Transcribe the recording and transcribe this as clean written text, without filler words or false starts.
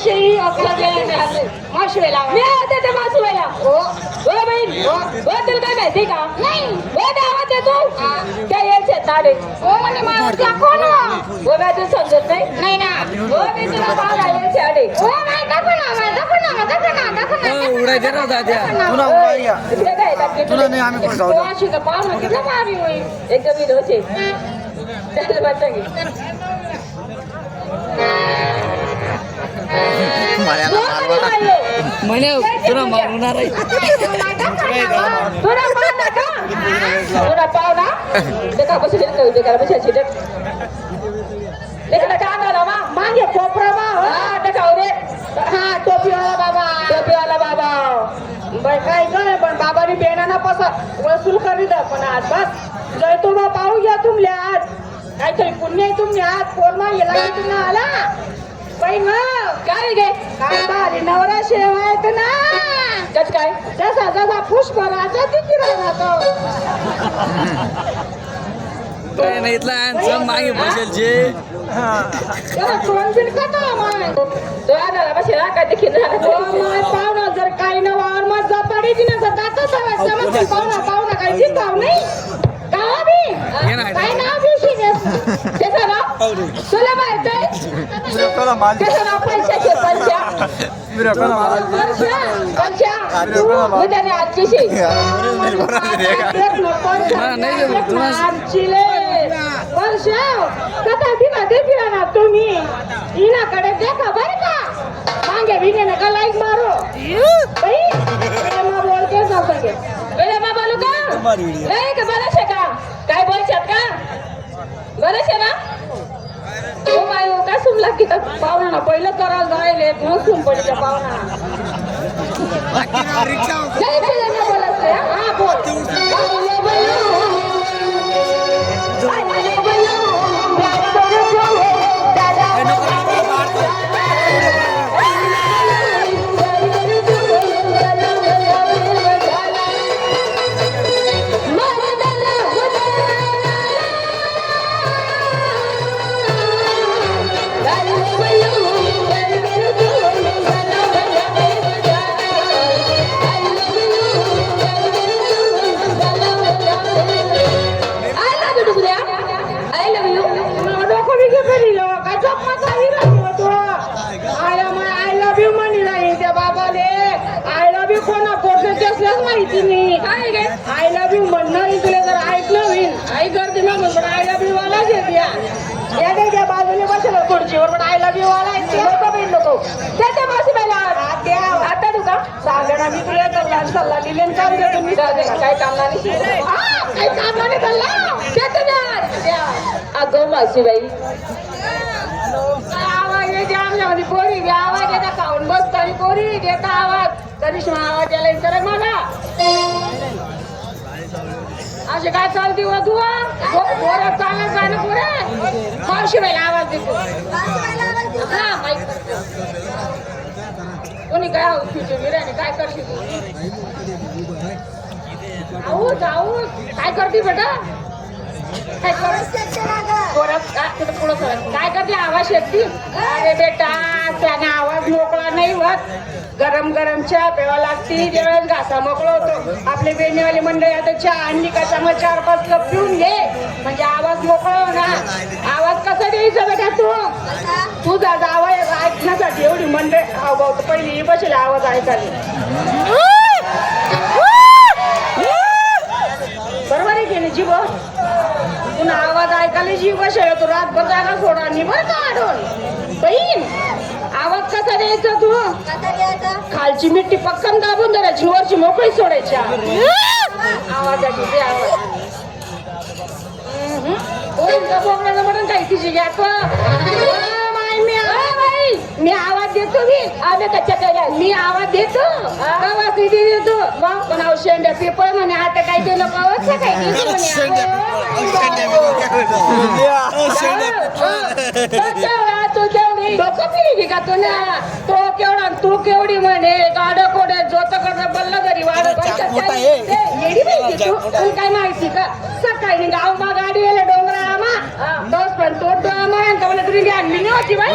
असेही माशवे लावा मी आता त्या मासुवेला हो हो बहीण हो तुला काय माहिती का नाही हो गावात येतो त्या यायचे ताडे हो म्हणे मला कोण हो काय तू समजत नाही ना हो मी तुला पाहला यायचे आडे हो नाही दाखव उडायचे ना दाद्या तुला नाही आम्ही पण जाऊ अशी का पाहून किती मारी होईल एकदम मी होते त्याला वाटतं की म्हणे तुला मारणार आहे तुला पाहुणा देखा बसू दे करा बसायची लेकडा कांदा मा मागे कोपरा मा हा देखाव रे हा टोपीवाला बाबा बाई काय काय पण बाबानी बेणाना वसूल करीत पण आज बस जय तुम्हा पाहू घ्या तुमले आज काहीतरी पुण्य तुमने आज कोरमा गेला तुम्ही आला बाई मग काय गे काय बारी नवरा शेवायत ना कच काय जसा पुष्पराजा किती राहतो काय नाही इथला मागे बसेल जे कोण बिन कथा माय तो आला बसेला काय ते खिन माय पाहुणा जर काही न वावर मत जपाडी दिना तर दाता समज पाहुणा काही जिताव नाही गावा बी काय नाव दिवशी त्याचं नाव तुला माहित आहे त्याचं नाव पंचाने आजची वर्ष कथा दिना देखील ना तुम्ही इनाकडे देखा बरं का मागे विने नका लाईक मारो बोलते सके पहिले मा बोलू का नाही का बरं शे का काय बोलशात का बरं शे ना हो माय हो का सुमला की तर पाहुणा ना पहिलं करायला जायले मग सुम पडीच्या पाहुणा जय फिरायला बोलत हा बोल माहिती नाही आय लव्ह यू म्हणणार तुला जर ऐकलं होईल आई करते ना पण आय लव्ह यू वाला येते त्या बाजूने बसला खुर्चीवर पण आय लव्ह यू वाला नको त्याच्या मावशीबाईला आता तू का सांगणार मी तुला तर सल्ला दिले चालू दे तुम्ही काय काम नाही अगं मावशीबाई आवाज येते आमच्यामध्ये पोरी आवाज येता खाऊन बसताना पोरी देता आवाज करिश्मा आवाज यायला तर मला असे काय चालती हो तू पोरं चालत जाणं पुरे मावशीबाईला आवाज देतो हा माहिती कोणी काय आहोत फ्युचर बिर्याणी काय करशील आऊच काय करते बेटा काय करते आवाज येते अरे बेटा त्याने आवाज मोकळा नाही होत गरम गरम चहा प्यावा लागते ज्यावेळेस घासा मोकळा होतो आपले बेनेवाली मंडळी आता चहा आणली का चांगलं 4-5 कप पिऊन घे म्हणजे आवाज मोकळा हो ना आवाज कसा द्यायचा बेटा तुझा आवाज ऐकण्यासाठी एवढी मंडळी भाऊ पहिली बसेल आवाज ऐकायला बरोबर आहे की नाही जीव पुन्हा आवाज ऐकायला जीव बसेल तू रातभर जागा सोडा निभर का आढळून बहीण आवाज कसा द्यायचा तू खालची मिट्टी पक्कन दाबून धरायची वरची मोकळी सोडायची आवाजाची ते आवाज म्हणून काही तिची घ्या मी आवाज देतो मी आवाज देतो आवाज देतो पण औषध पेपर म्हणे आता काही ते लोक तो केवढा तू केवढी म्हणे गाड कोडे जोत कडे बल्ल घरी वाढत काय माहिती का सकाळी गाव मा गाडी आले डोंगरा आमा तोच पण तो आम्हाला तरी आणली नव्हती बाई